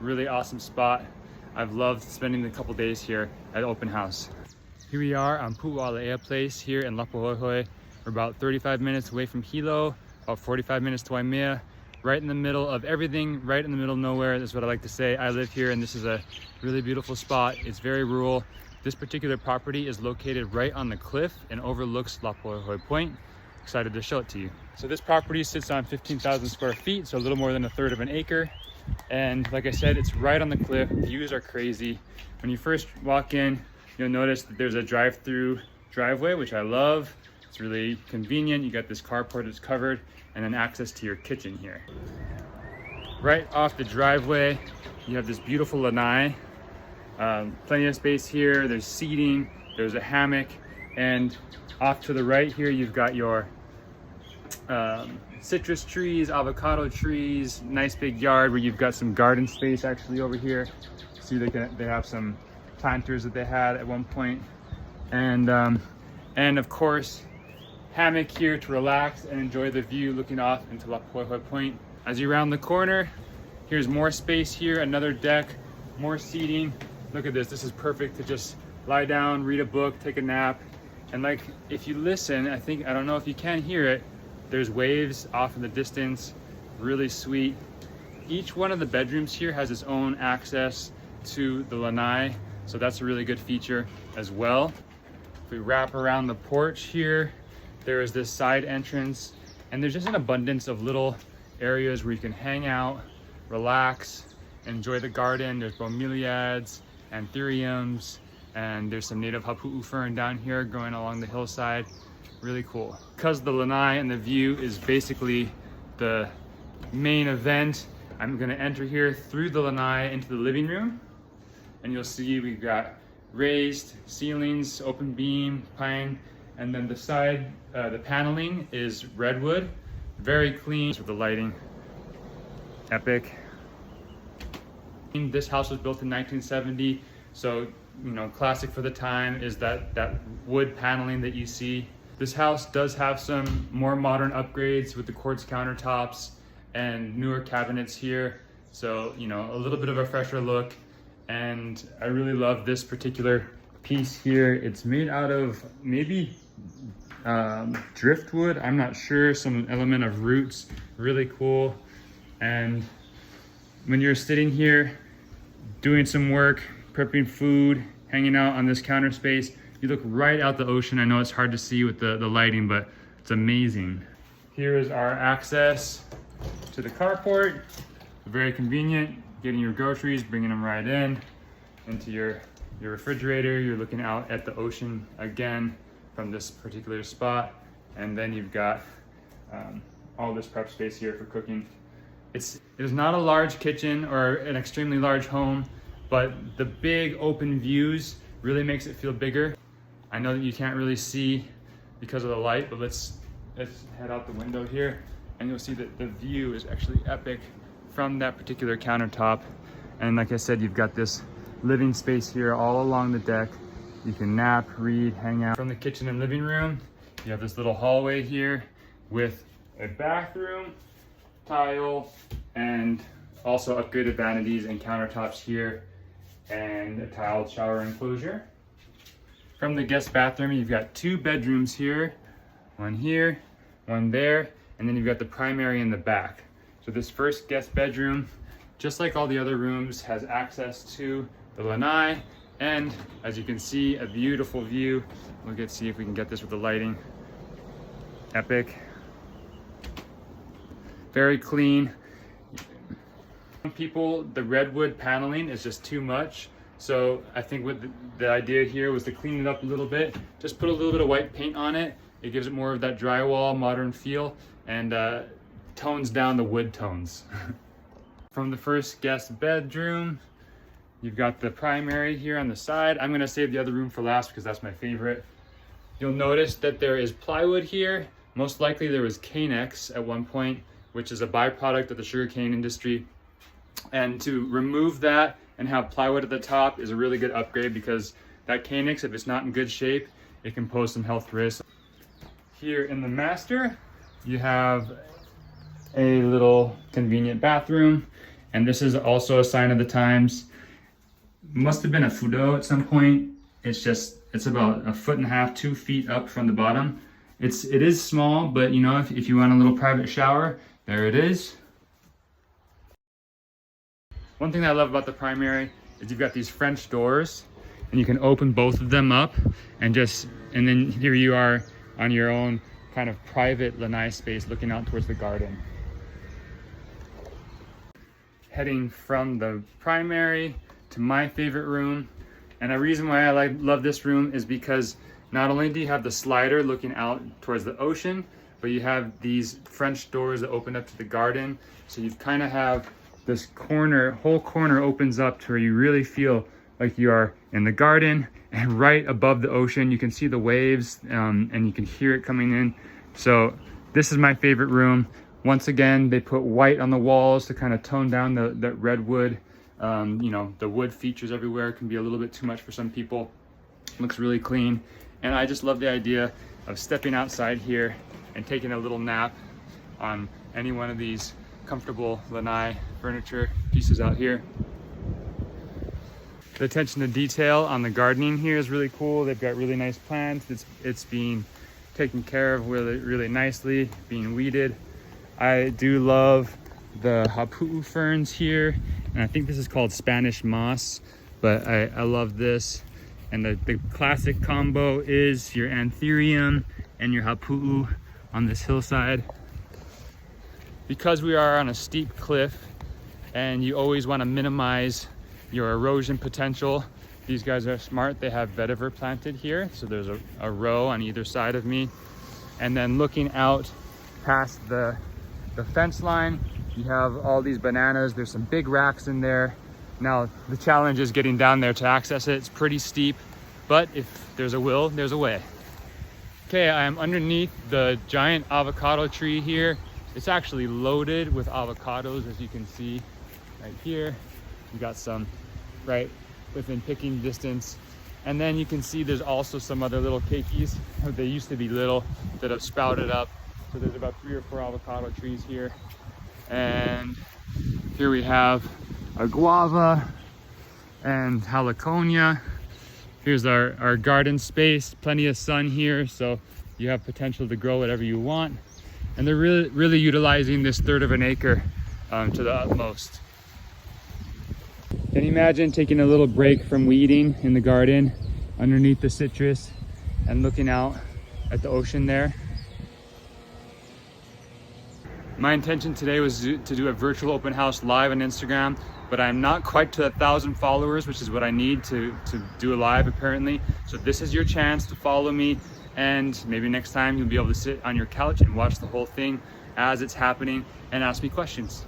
Really awesome spot. I've loved spending a couple days here at open house. Here we are on Pu'u'alea Place here in Laupāhoehoe. We're about 35 minutes away from Hilo, about 45 minutes to Waimea. Right in the middle of everything, right in the middle of nowhere. That's what I like to say. I live here and this is a really beautiful spot. It's very rural. This particular property is located right on the cliff and overlooks Laupāhoehoe Point. Excited to show it to you. So this property sits on 15,000 square feet, so a little more than a third of an acre. And like I said, it's right on the cliff. Views are crazy. When you first walk in, you'll notice that there's a drive-through driveway, which I love. It's really convenient. You got this carport that's covered, and then access to your kitchen here. Right off the driveway, you have this beautiful lanai. Plenty of space here. There's seating, there's a hammock, and off to the right here, you've got your citrus trees, avocado trees, nice big yard where you've got some garden space actually over here. See, they have some planters that they had at one point. And of course, hammock here to relax and enjoy the view looking off into Laupāhoehoe Point. As you round the corner, here's more space here, another deck, more seating. Look at this, this is perfect to just lie down, read a book, take a nap. And like, if you listen, I don't know if you can hear it, there's waves off in the distance, really sweet. Each one of the bedrooms here has its own access to the lanai, so that's a really good feature as well. If we wrap around the porch here, there is this side entrance, and there's just an abundance of little areas where you can hang out, relax, enjoy the garden. There's bromeliads, anthuriums, and there's some native hapu'u fern down here growing along the hillside. Really cool. Because the lanai and the view is basically the main event, I'm gonna enter here through the lanai into the living room, and you'll see we've got raised ceilings, open beam, pine, and then the side, the paneling is redwood. Very clean with the lighting. Epic. This house was built in 1970, so you know, classic for the time is that wood paneling that you see. This house does have some more modern upgrades with the quartz countertops and newer cabinets here. So, you know, a little bit of a fresher look. And I really love this particular piece here. It's made out of maybe driftwood, I'm not sure, some element of roots. Really cool. And when you're sitting here doing some work, prepping food, hanging out on this counter space, you look right out the ocean. I know it's hard to see with the lighting, but it's amazing. Here is our access to the carport. Very convenient, getting your groceries, bringing them right in into your refrigerator. You're looking out at the ocean again from this particular spot. And then you've got all this prep space here for cooking. It is not a large kitchen or an extremely large home, but the big open views really makes it feel bigger. I know that you can't really see because of the light, but let's head out the window here, and you'll see that the view is actually epic from that particular countertop. And like I said, you've got this living space here all along the deck. You can nap, read, hang out. From the kitchen and living room, you have this little hallway here with a bathroom, tile, and also upgraded vanities and countertops here, and a tiled shower enclosure. From the guest bathroom, you've got two bedrooms here, one there, and then you've got the primary in the back. So this first guest bedroom, just like all the other rooms, has access to the lanai, and as you can see, a beautiful view. We'll see if we can get this with the lighting. Epic. Very clean. Some people, the redwood paneling is just too much. So I think what the idea here was to clean it up a little bit. Just put a little bit of white paint on it. It gives it more of that drywall, modern feel, and tones down the wood tones. From the first guest bedroom, you've got the primary here on the side. I'm gonna save the other room for last because that's my favorite. You'll notice that there is plywood here. Most likely there was canec at one point, which is a byproduct of the sugarcane industry. And to remove that and have plywood at the top is a really good upgrade, because that canec, if it's not in good shape, it can pose some health risks. Here in the master, you have a little convenient bathroom, And this is also a sign of the times. Must have been a fudo at some point. It's about 1.5 feet, 2 feet up from the bottom. It is small, but you know, if you want a little private shower, there it is. One thing that I love about the primary is you've got these French doors, and you can open both of them up and then here you are on your own kind of private lanai space looking out towards the garden. Heading from the primary to my favorite room. And the reason why I love this room is because not only do you have the slider looking out towards the ocean, but you have these French doors that open up to the garden. So you kind of have this whole corner opens up to where you really feel like you are in the garden, and right above the ocean, you can see the waves and you can hear it coming in. So this is my favorite room. Once again, they put white on the walls to kind of tone down the redwood. You know, the wood features everywhere can be a little bit too much for some people. Looks really clean. And I just love the idea of stepping outside here and taking a little nap on any one of these comfortable lanai furniture pieces out here. The attention to detail on the gardening here is really cool. They've got really nice plants. It's being taken care of really nicely, being weeded. I do love the hapu'u ferns here, and I think this is called Spanish moss, but I love this. And the classic combo is your anthurium and your hapu'u on this hillside. Because we are on a steep cliff and you always want to minimize your erosion potential, these guys are smart. They have vetiver planted here, so there's a row on either side of me. And then looking out past the fence line, you have all these bananas. There's some big racks in there. Now the challenge is getting down there to access it. It's pretty steep, but if there's a will, there's a way. Okay, I am underneath the giant avocado tree here. It's actually loaded with avocados, as you can see right here. You got some right within picking distance. And then you can see there's also some other little keikis. They used to be little that have sprouted up. So there's about 3 or 4 avocado trees here. And here we have a guava and haliconia. Here's our garden space, plenty of sun here, so you have potential to grow whatever you want. And they're really utilizing this 1/3 of an acre to the utmost. Can you imagine taking a little break from weeding in the garden underneath the citrus and looking out at the ocean there? My intention today was to do a virtual open house live on Instagram, but I'm not quite to 1,000 followers, which is what I need to do a live apparently. So this is your chance to follow me, and maybe next time you'll be able to sit on your couch and watch the whole thing as it's happening and ask me questions.